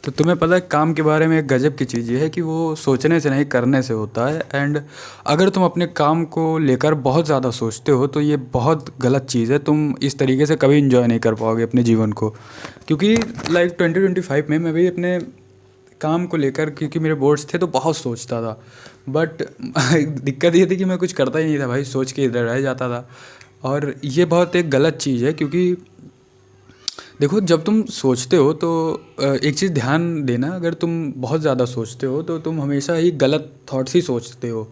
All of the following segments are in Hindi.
तो तुम्हें पता है काम के बारे में एक गजब की चीज़ ये है कि वो सोचने से नहीं करने से होता है। एंड अगर तुम अपने काम को लेकर बहुत ज़्यादा सोचते हो तो ये बहुत गलत चीज़ है। तुम इस तरीके से कभी इंजॉय नहीं कर पाओगे अपने जीवन को। क्योंकि लाइक 2025 में मैं भी अपने काम को लेकर, क्योंकि मेरे बोर्ड्स थे तो बहुत सोचता था। बट दिक्कत ये थी कि मैं कुछ करता ही नहीं था भाई, सोच के इधर रह जाता था। और ये बहुत एक गलत चीज़ है, क्योंकि देखो जब तुम सोचते हो तो एक चीज़ ध्यान देना, अगर तुम बहुत ज़्यादा सोचते हो तो तुम हमेशा ही गलत थॉट्स ही सोचते हो।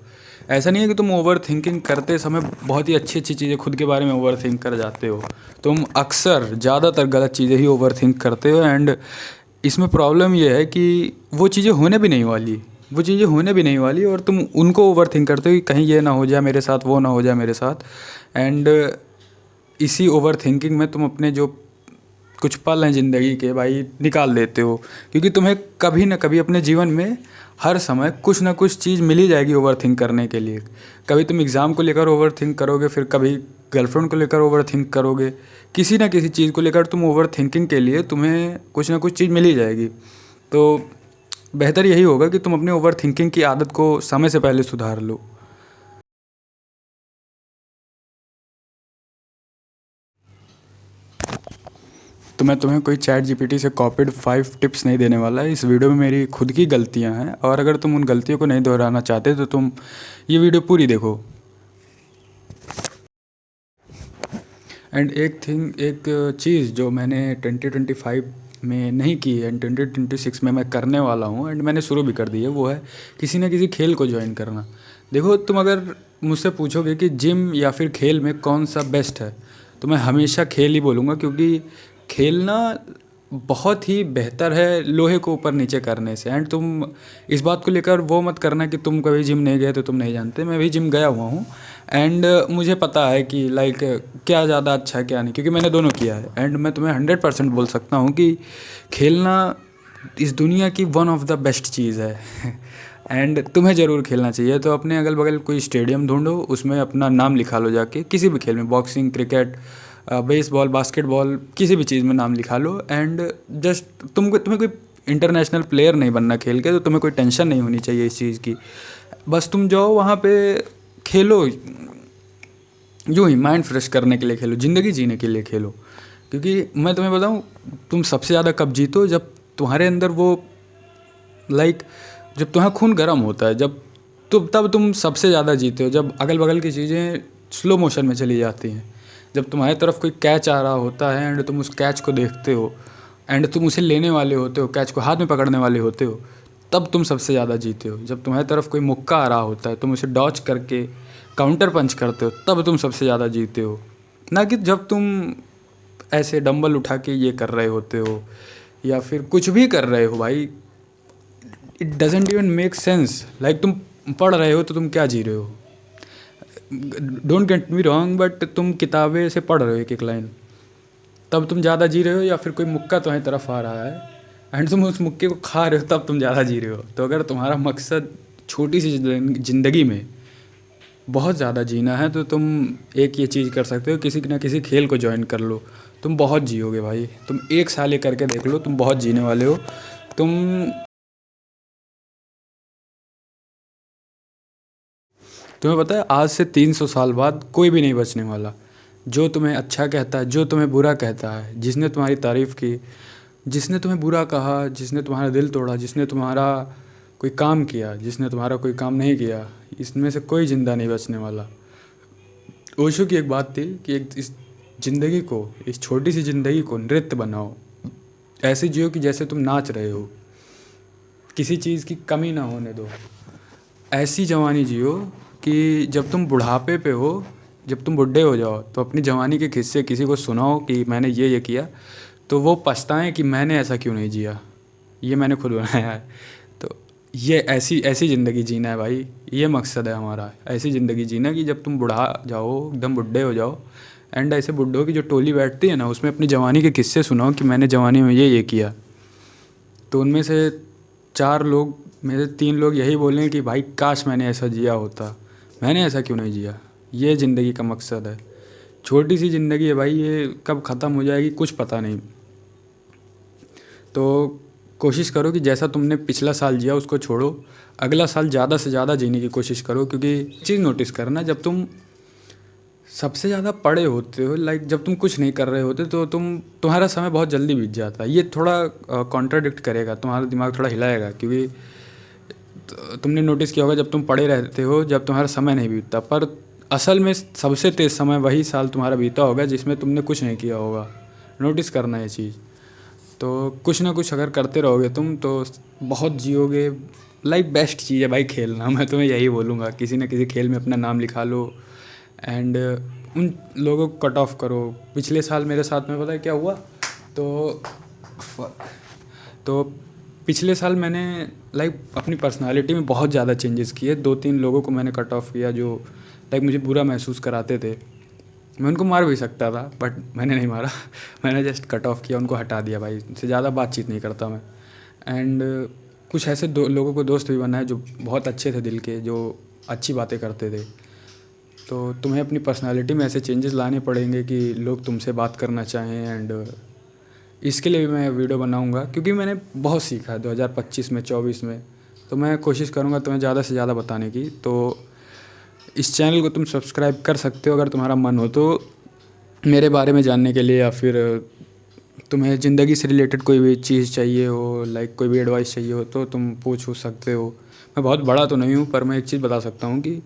ऐसा नहीं है कि तुम ओवर थिंकिंग करते समय बहुत ही अच्छी अच्छी चीज़ें खुद के बारे में ओवर थिंक कर जाते हो। तुम अक्सर ज़्यादातर गलत चीज़ें ही ओवर थिंक करते हो। एंड इसमें प्रॉब्लम ये है कि वो चीज़ें होने भी नहीं वाली, वो चीज़ें होने भी नहीं वाली, और तुम उनको ओवर थिंक करते हो कि कहीं ये ना हो जाए मेरे साथ, वो ना हो जाए मेरे साथ। एंड इसी ओवर थिंकिंग में तुम अपने जो कुछ पल हैं ज़िंदगी के भाई निकाल देते हो। क्योंकि तुम्हें कभी ना कभी अपने जीवन में हर समय कुछ ना कुछ चीज़ मिल ही जाएगी ओवर थिंक करने के लिए। कभी तुम एग्ज़ाम को लेकर ओवर थिंक करोगे, फिर कभी गर्लफ्रेंड को लेकर ओवर थिंक करोगे, किसी ना किसी चीज़ को लेकर तुम ओवर थिंकिंग के लिए तुम्हें कुछ ना कुछ चीज़ मिल ही जाएगी। तो बेहतर यही होगा कि तुम अपने ओवर थिंकिंग की आदत को समय से पहले सुधार लो। तो मैं तुम्हें कोई चैट जीपीटी से कॉपीड 5 टिप्स नहीं देने वाला है। इस वीडियो में मेरी खुद की गलतियां हैं, और अगर तुम उन गलतियों को नहीं दोहराना चाहते तो तुम ये वीडियो पूरी देखो। एंड एक चीज़ जो मैंने 2025 में नहीं की एंड 2026 में मैं करने वाला हूँ, एंड मैंने शुरू भी कर दी है, वो है किसी न किसी खेल को ज्वाइन करना। देखो तुम अगर मुझसे पूछोगे कि जिम या फिर खेल में कौन सा बेस्ट है, तो मैं हमेशा खेल ही बोलूँगा। क्योंकि खेलना बहुत ही बेहतर है लोहे को ऊपर नीचे करने से। एंड तुम इस बात को लेकर वो मत करना कि तुम कभी जिम नहीं गए तो तुम नहीं जानते, मैं भी जिम गया हुआ हूँ। एंड मुझे पता है कि लाइक क्या ज़्यादा अच्छा है क्या नहीं, क्योंकि मैंने दोनों किया है। एंड मैं तुम्हें 100% बोल सकता हूँ कि खेलना इस दुनिया की वन ऑफ द बेस्ट चीज़ है। एंड तुम्हें ज़रूर खेलना चाहिए। तो अपने अगल बगल कोई स्टेडियम ढूंढो, उसमें अपना नाम लिखा लो जाके, किसी भी खेल में, बॉक्सिंग, क्रिकेट, बेसबॉल, बास्केटबॉल, किसी भी चीज़ में नाम लिखा लो। एंड जस्ट तुम्हें कोई इंटरनेशनल प्लेयर नहीं बनना खेल के, तो तुम्हें कोई टेंशन नहीं होनी चाहिए इस चीज़ की। बस तुम जाओ वहाँ पे खेलो, यूँ ही माइंड फ्रेश करने के लिए खेलो, ज़िंदगी जीने के लिए खेलो। क्योंकि मैं तुम्हें बताऊँ, तुम सबसे ज़्यादा कब जीतो, जब तुम्हारे अंदर वो लाइक जब तुम्हारा खून गर्म होता है, जब तब तुम सबसे ज़्यादा जीते हो। जब अगल बगल की चीज़ें स्लो मोशन में चली जाती हैं, जब तुम्हारी तरफ कोई कैच आ रहा होता है एंड तुम उस कैच को देखते हो, एंड तुम उसे लेने वाले होते हो, कैच को हाथ में पकड़ने वाले होते हो, तब तुम सबसे ज़्यादा जीते हो। जब तुम्हारी तरफ कोई मुक्का आ रहा होता है, तुम उसे डॉच करके काउंटर पंच करते हो, तब तुम सबसे ज़्यादा जीते हो। ना कि जब तुम ऐसे डंबल उठा के ये कर रहे होते हो या फिर कुछ भी कर रहे हो भाई। It doesn't even make sense. Like तुम पढ़ रहे हो तो तुम क्या जी रहे हो? Don't get me wrong, but तुम किताबें से पढ़ रहे हो एक एक लाइन, तब तुम ज़्यादा जी रहे हो। या फिर कोई मुक्का तुम्हारी तरफ आ रहा है एंड तुम उस मुक्के को खा रहे हो, तब तुम ज़्यादा जी रहे हो। तो अगर तुम्हारा मकसद छोटी सी ज़िंदगी में बहुत ज़्यादा जीना है, तो तुम एक ये चीज़ कर सकते हो, किसी न किसी खेल को ज्वाइन कर लो। तुम बहुत जियोगे भाई। तुम 1 साल ये करके देख लो, तुम बहुत जीने वाले हो। तुम तुम्हें पता है आज से 300 साल बाद कोई भी नहीं बचने वाला। जो तुम्हें अच्छा कहता है, जो तुम्हें बुरा कहता है, जिसने तुम्हारी तारीफ़ की, जिसने तुम्हें बुरा कहा, जिसने तुम्हारा दिल तोड़ा, जिसने तुम्हारा कोई काम किया, जिसने तुम्हारा कोई काम नहीं किया, इसमें से कोई ज़िंदा नहीं बचने वाला। ओशो की एक बात थी कि एक इस ज़िंदगी को, इस छोटी सी ज़िंदगी को नृत्य बनाओ। ऐसे जियो कि जैसे तुम नाच रहे हो, किसी चीज़ की कमी ना होने दो। ऐसी जवानी जियो कि जब तुम बुढ़ापे पे हो, जब तुम बुढ़े हो जाओ, तो अपनी जवानी के किस्से किसी को सुनाओ कि मैंने ये किया, तो वो पछताएं कि मैंने ऐसा क्यों नहीं जिया, ये मैंने खुद बनाया है। तो ये ऐसी ऐसी ज़िंदगी जीना है भाई, ये मकसद है हमारा। ऐसी ज़िंदगी जीना कि जब तुम बुढ़ा जाओ, एकदम बुढ़े हो जाओ, एंड ऐसे बुढ़ों की जो टोली बैठती है ना, उसमें अपनी जवानी के किस्से सुनाओ कि मैंने जवानी में ये किया। तो उनमें से 4 लोग में से 3 लोग यही बोलें कि भाई काश मैंने ऐसा जिया होता, मैंने ऐसा क्यों नहीं जिया। ये ज़िंदगी का मकसद है। छोटी सी ज़िंदगी है भाई, ये कब ख़त्म हो जाएगी कुछ पता नहीं। तो कोशिश करो कि जैसा तुमने पिछला साल जिया उसको छोड़ो, अगला साल ज़्यादा से ज़्यादा जीने की कोशिश करो। क्योंकि चीज़ नोटिस करना, जब तुम सबसे ज़्यादा पड़े होते हो, लाइक जब तुम कुछ नहीं कर रहे होते तो तुम्हारा समय बहुत जल्दी बीत जाता है। ये थोड़ा कॉन्ट्राडिक्ट करेगा, तुम्हारा दिमाग थोड़ा हिलाएगा, क्योंकि तुमने नोटिस किया होगा जब तुम पड़े रहते हो, जब तुम्हारा समय नहीं बीतता, पर असल में सबसे तेज़ समय वही साल तुम्हारा बीता होगा जिसमें तुमने कुछ नहीं किया होगा। नोटिस करना ये चीज़। तो कुछ ना कुछ अगर करते रहोगे तुम तो बहुत जियोगे। लाइक बेस्ट चीज़ है भाई खेलना, मैं तुम्हें यही बोलूँगा। किसी न किसी खेल में अपना नाम लिखा लो एंड उन लोगों को कट ऑफ करो। पिछले साल मेरे साथ में पता है क्या हुआ, तो पिछले साल मैंने लाइक अपनी पर्सनालिटी में बहुत ज़्यादा चेंजेस किए। 2-3 लोगों को मैंने कट ऑफ किया जो लाइक मुझे बुरा महसूस कराते थे। मैं उनको मार भी सकता था बट मैंने नहीं मारा मैंने जस्ट कट ऑफ किया, उनको हटा दिया। भाई उनसे ज़्यादा बातचीत नहीं करता मैं। एंड कुछ ऐसे लोगों को दोस्त भी बनाए जो बहुत अच्छे थे दिल के, जो अच्छी बातें करते थे। तो तुम्हें अपनी पर्सनालिटी में ऐसे चेंजेस लाने पड़ेंगे कि लोग तुमसे बात करना चाहें। एंड इसके लिए भी मैं वीडियो बनाऊंगा, क्योंकि मैंने बहुत सीखा है 2025 में, 24 में। तो मैं कोशिश करूंगा तुम्हें ज़्यादा से ज़्यादा बताने की। तो इस चैनल को तुम सब्सक्राइब कर सकते हो अगर तुम्हारा मन हो तो, मेरे बारे में जानने के लिए, या फिर तुम्हें ज़िंदगी से रिलेटेड कोई भी चीज़ चाहिए हो, लाइक कोई भी एडवाइस चाहिए हो तो तुम पूछ सकते हो। मैं बहुत बड़ा तो नहीं हूँ, पर मैं एक चीज़ बता सकता हूँ कि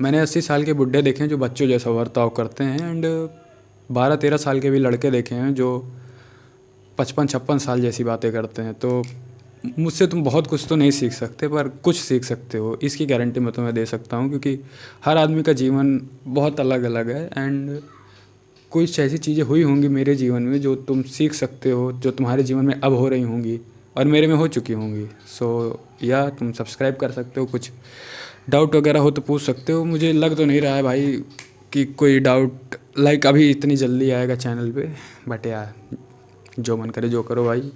मैंने 80 साल के बुड्ढे देखे हैं जो बच्चों जैसा बर्ताव करते हैं, एंड 12-13 साल के भी लड़के देखे हैं जो 55-56 साल जैसी बातें करते हैं। तो मुझसे तुम बहुत कुछ तो नहीं सीख सकते, पर कुछ सीख सकते हो, इसकी गारंटी मैं तुम्हें दे सकता हूँ। क्योंकि हर आदमी का जीवन बहुत अलग अलग है, एंड कुछ ऐसी चीज़ें हुई होंगी मेरे जीवन में जो तुम सीख सकते हो, जो तुम्हारे जीवन में अब हो रही होंगी और मेरे में हो चुकी होंगी। सो या तुम सब्सक्राइब कर सकते हो। कुछ डाउट वगैरह हो तो पूछ सकते हो। मुझे लग तो नहीं रहा है भाई कि कोई डाउट लाइक अभी इतनी जल्दी आएगा चैनल पे, बट यार जो मन करे जो करो भाई।